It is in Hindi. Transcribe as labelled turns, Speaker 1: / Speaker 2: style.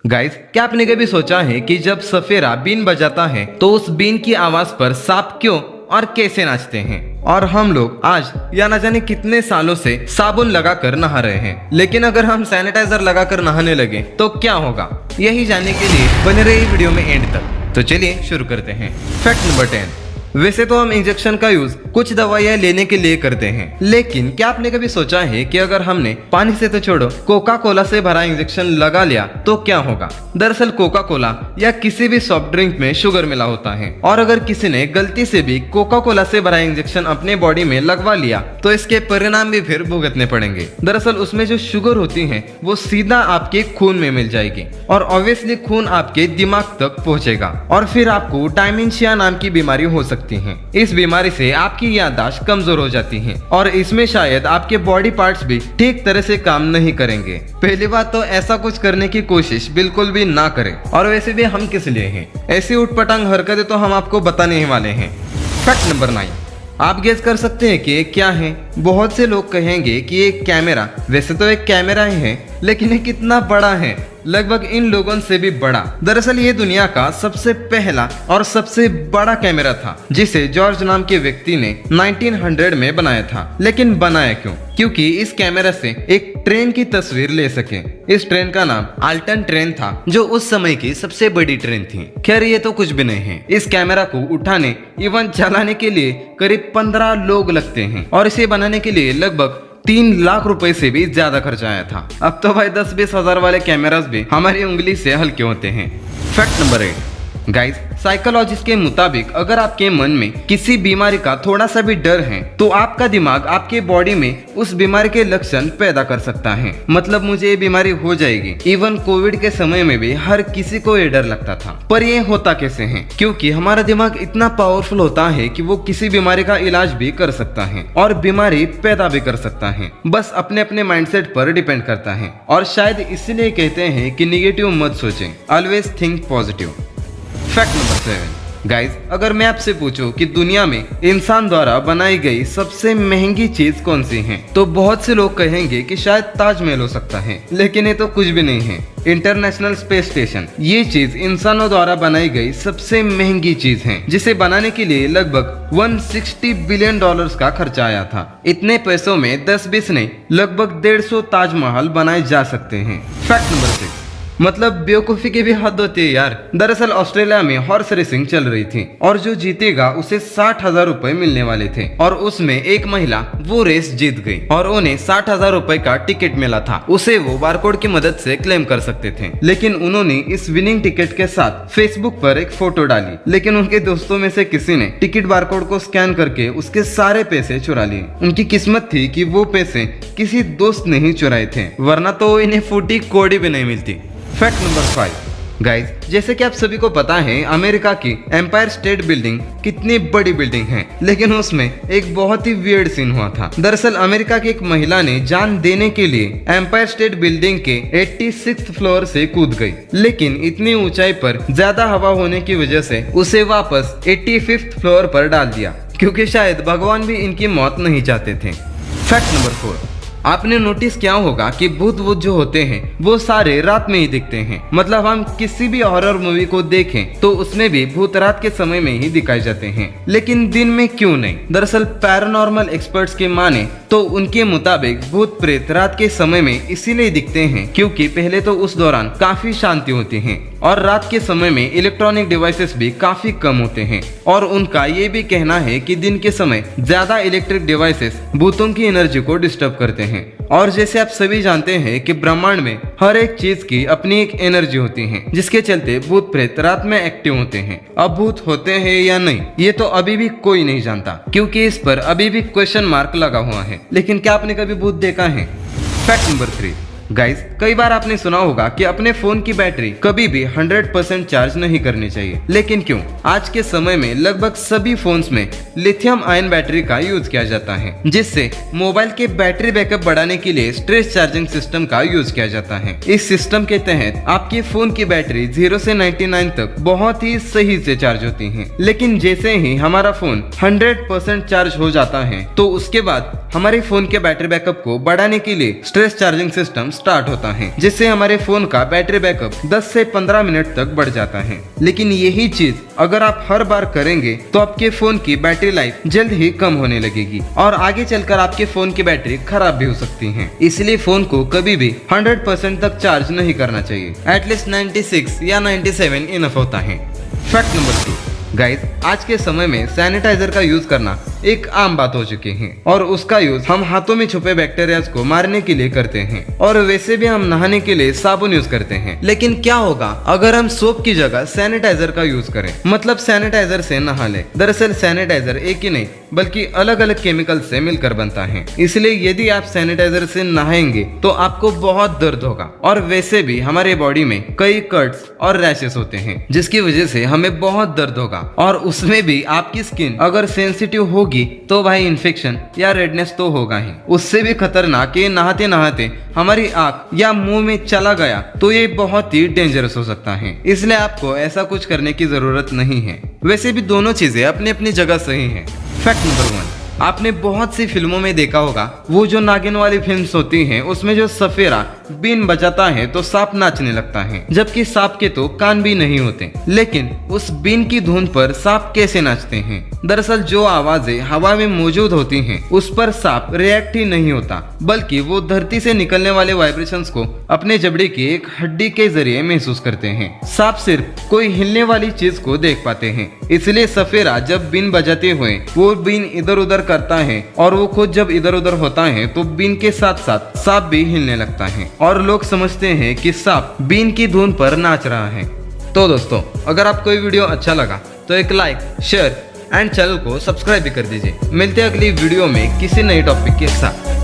Speaker 1: गाइस, क्या आपने कभी सोचा है कि जब सफेरा बीन बजाता है तो उस बीन की आवाज पर सांप क्यों और कैसे नाचते हैं? और हम लोग आज या न जाने कितने सालों से साबुन लगाकर नहा रहे हैं, लेकिन अगर हम सैनिटाइजर लगाकर नहाने लगे तो क्या होगा? यही जानने के लिए बने रहे वीडियो में एंड तक। तो चलिए शुरू करते हैं। Fact number 10। वैसे तो हम इंजेक्शन का यूज कुछ दवाइयां लेने के लिए करते हैं, लेकिन क्या आपने कभी सोचा है कि अगर हमने पानी से तो छोड़ो कोका कोला से भरा इंजेक्शन लगा लिया तो क्या होगा? दरअसल कोका कोला या किसी भी सॉफ्ट ड्रिंक में शुगर मिला होता है, और अगर किसी ने गलती से भी कोका कोला से भरा इंजेक्शन अपने बॉडी में लगवा लिया तो इसके परिणाम भी फिर भुगतने पड़ेंगे। दरअसल उसमें जो शुगर होती है वो सीधा आपके खून में मिल जाएगी, और ऑब्वियसली खून आपके दिमाग तक पहुंचेगा, और फिर आपको डायमेंशिया नाम की बीमारी हो सकती है। इस बीमारी से आपकी याददाश्त कमजोर हो जाती है, और इसमें शायद आपके बॉडी पार्ट्स भी ठीक तरह से काम नहीं करेंगे। पहली बात तो ऐसा कुछ करने की कोशिश बिल्कुल भी ना करें, और वैसे भी हम किस लिए हैं? ऐसी उठपटांग हरकतें तो हम आपको बताने ही वाले हैं। Fact number 9। आप गेस कर सकते हैं कि ये क्या है? बहुत से लोग कहेंगे कि ये कैमरा, वैसे तो एक कैमरा ही है, लेकिन ये कितना बड़ा है? लगभग इन लोगों से भी बड़ा। दरअसल ये दुनिया का सबसे पहला और सबसे बड़ा कैमरा था, जिसे जॉर्ज नाम के व्यक्ति ने 1900 में बनाया था। लेकिन बनाया क्यों? क्योंकि इस कैमरा से एक ट्रेन की तस्वीर ले सके। इस ट्रेन का नाम आल्टन ट्रेन था, जो उस समय की सबसे बड़ी ट्रेन थी। खैर, ये तो कुछ भी नहीं है। इस कैमरा को उठाने एवं चलाने के लिए करीब 15 लोग लगते हैं, और इसे बनाने के लिए लगभग 3 लाख रुपए से भी ज्यादा खर्चा आया था। अब तो भाई 10-20 हजार वाले कैमरास भी हमारी उंगली से हल्के होते हैं। Fact number 8। गाइस, साइकोलॉजिस्ट के मुताबिक अगर आपके मन में किसी बीमारी का थोड़ा सा भी डर है तो आपका दिमाग आपके बॉडी में उस बीमारी के लक्षण पैदा कर सकता है। मतलब मुझे ये बीमारी हो जाएगी। इवन कोविड के समय में भी हर किसी को ये डर लगता था। पर ये होता कैसे है? क्योंकि हमारा दिमाग इतना पावरफुल होता है कि वो किसी बीमारी का इलाज भी कर सकता है और बीमारी पैदा भी कर सकता है। बस अपने अपने माइंडसेट पर डिपेंड करता है, और शायद इसलिए कहते हैं कि निगेटिव मत सोचें, always think positive. Fact number 7। Guys, अगर मैं आपसे पूछूं कि दुनिया में इंसान द्वारा बनाई गई सबसे महंगी चीज कौन सी है, तो बहुत से लोग कहेंगे कि शायद ताजमहल हो सकता है, लेकिन ये तो कुछ भी नहीं है। इंटरनेशनल स्पेस स्टेशन, ये चीज इंसानों द्वारा बनाई गई सबसे महंगी चीज है, जिसे बनाने के लिए लगभग 160 बिलियन डॉलर्स का खर्चा आया था। इतने पैसों में 10-20 नहीं, लगभग 150 ताजमहल बनाए जा सकते हैं। Fact number 6। मतलब बेवकूफी की भी हद होती है यार। दरअसल ऑस्ट्रेलिया में हॉर्स रेसिंग चल रही थी, और जो जीतेगा उसे 60,000 रुपए मिलने वाले थे, और उसमें एक महिला वो रेस जीत गई और उन्हें 60,000 रुपए का टिकट मिला था। उसे वो बारकोड की मदद से क्लेम कर सकते थे, लेकिन उन्होंने इस विनिंग टिकट के साथ फेसबुक पर एक फोटो डाली, लेकिन उनके दोस्तों में से किसी ने टिकट बारकोड को स्कैन करके उसके सारे पैसे चुरा लिए। उनकी किस्मत थी कि वो पैसे किसी दोस्त ने ही चुराए थे, वरना तो इन्हें फूटी कौड़ी भी नहीं मिलती। Fact number 5। गाइस, जैसे कि आप सभी को पता है अमेरिका की एम्पायर स्टेट बिल्डिंग कितनी बड़ी बिल्डिंग है, लेकिन उसमें एक बहुत ही वियर्ड सीन हुआ था। दरअसल अमेरिका की एक महिला ने जान देने के लिए एम्पायर स्टेट बिल्डिंग के 86th फ्लोर से कूद गई, लेकिन इतनी ऊंचाई पर ज्यादा हवा होने की वजह से उसे वापस 85th फ्लोर पर डाल दिया, क्योंकि शायद भगवान भी इनकी मौत नहीं चाहते थे। Fact number 4। आपने नोटिस किया होगा कि भूत जो होते हैं वो सारे रात में ही दिखते हैं। मतलब हम किसी भी हॉरर मूवी को देखें तो उसमें भी भूत रात के समय में ही दिखाए जाते हैं, लेकिन दिन में क्यों नहीं? दरअसल पैरानॉर्मल एक्सपर्ट्स के माने तो उनके मुताबिक भूत प्रेत रात के समय में इसीलिए दिखते हैं क्योंकि पहले तो उस दौरान काफी शांति होती है, और रात के समय में इलेक्ट्रॉनिक डिवाइसेस भी काफी कम होते हैं, और उनका ये भी कहना है कि दिन के समय ज्यादा इलेक्ट्रिक डिवाइसेस भूतों की एनर्जी को डिस्टर्ब करते हैं। और जैसे आप सभी जानते हैं कि ब्रह्मांड में हर एक चीज की अपनी एक एनर्जी होती है, जिसके चलते भूत प्रेत रात में एक्टिव होते हैं। अब भूत होते हैं या नहीं, ये तो अभी भी कोई नहीं जानता, क्योंकि इस पर अभी भी क्वेश्चन मार्क लगा हुआ है। लेकिन क्या आपने कभी भूत देखा है? Fact number 3। गाइस, कई बार आपने सुना होगा कि अपने फोन की बैटरी कभी भी 100% चार्ज नहीं करनी चाहिए, लेकिन क्यों? आज के समय में लगभग सभी फोन्स में लिथियम आयन बैटरी का यूज किया जाता है, जिससे मोबाइल के बैटरी बैकअप बढ़ाने के लिए स्ट्रेस चार्जिंग सिस्टम का यूज किया जाता है। इस सिस्टम के तहत आपके फोन की बैटरी 0 से 99 तक बहुत ही सही से चार्ज होती है, लेकिन जैसे ही हमारा फोन 100% चार्ज हो जाता है तो उसके बाद हमारे फोन के बैटरी बैकअप को बढ़ाने के लिए स्ट्रेस चार्जिंग सिस्टम स्टार्ट होता है, जिससे हमारे फोन का बैटरी बैकअप 10 से 15 मिनट तक बढ़ जाता है। लेकिन यही चीज अगर आप हर बार करेंगे तो आपके फोन की बैटरी लाइफ जल्द ही कम होने लगेगी और आगे चलकर आपके फोन की बैटरी खराब भी हो सकती है। इसलिए फोन को कभी भी 100% तक चार्ज नहीं करना चाहिए। एटलीस्ट 96 या 97 इनफ होता है। फैक्ट नंबर 2, गाइस, आज के समय में सैनिटाइजर का यूज करना एक आम बात हो चुकी है और उसका यूज हम हाथों में छुपे बैक्टीरियाज को मारने के लिए करते हैं और वैसे भी हम नहाने के लिए साबुन यूज करते हैं। लेकिन क्या होगा अगर हम सोप की जगह सैनिटाइजर का यूज करें, मतलब सैनिटाइजर से नहा ले। दरअसल सैनिटाइजर एक ही नहीं बल्कि अलग अलग केमिकल से मिलकर बनता है, इसलिए यदि आप सैनिटाइजर से नहाएंगे तो आपको बहुत दर्द होगा और वैसे भी हमारे बॉडी में कई कट्स और रैशेस होते हैं जिसकी वजह से हमें बहुत दर्द होगा और उसमें भी आपकी स्किन अगर सेंसिटिव होगी तो भाई इन्फेक्शन या रेडनेस तो होगा ही। उससे भी खतरनाक ये नहाते नहाते हमारी आंख या मुंह में चला गया तो ये बहुत ही डेंजरस हो सकता है, इसलिए आपको ऐसा कुछ करने की जरूरत नहीं है। वैसे भी दोनों चीजें अपनी अपनी जगह सही है। फैक्ट नंबर 1, आपने बहुत सी फिल्मों में देखा होगा वो जो नागिन वाली फिल्म्स होती हैं उसमें जो सफेरा बीन बजाता है तो सांप नाचने लगता है, जबकि सांप के तो कान भी नहीं होते। लेकिन उस बीन की धुन पर सांप कैसे नाचते हैं? दरअसल जो आवाजें हवा में मौजूद होती हैं उस पर सांप रिएक्ट ही नहीं होता, बल्कि वो धरती से निकलने वाले वाइब्रेशंस को अपने जबड़े की एक हड्डी के जरिए महसूस करते हैं। सांप सिर्फ कोई हिलने वाली चीज को देख पाते हैं, इसलिए सफेरा जब बीन बजाते हुए वो बीन इधर उधर करता है और वो खुद जब इधर उधर होता है तो बीन के साथ साथ सांप भी हिलने लगता है और लोग समझते हैं कि सांप बीन की धुन पर नाच रहा है। तो दोस्तों, अगर आपको ये वीडियो अच्छा लगा तो एक लाइक, शेयर एंड चैनल को सब्सक्राइब भी कर दीजिए। मिलते हैं अगली वीडियो में किसी नए टॉपिक के साथ।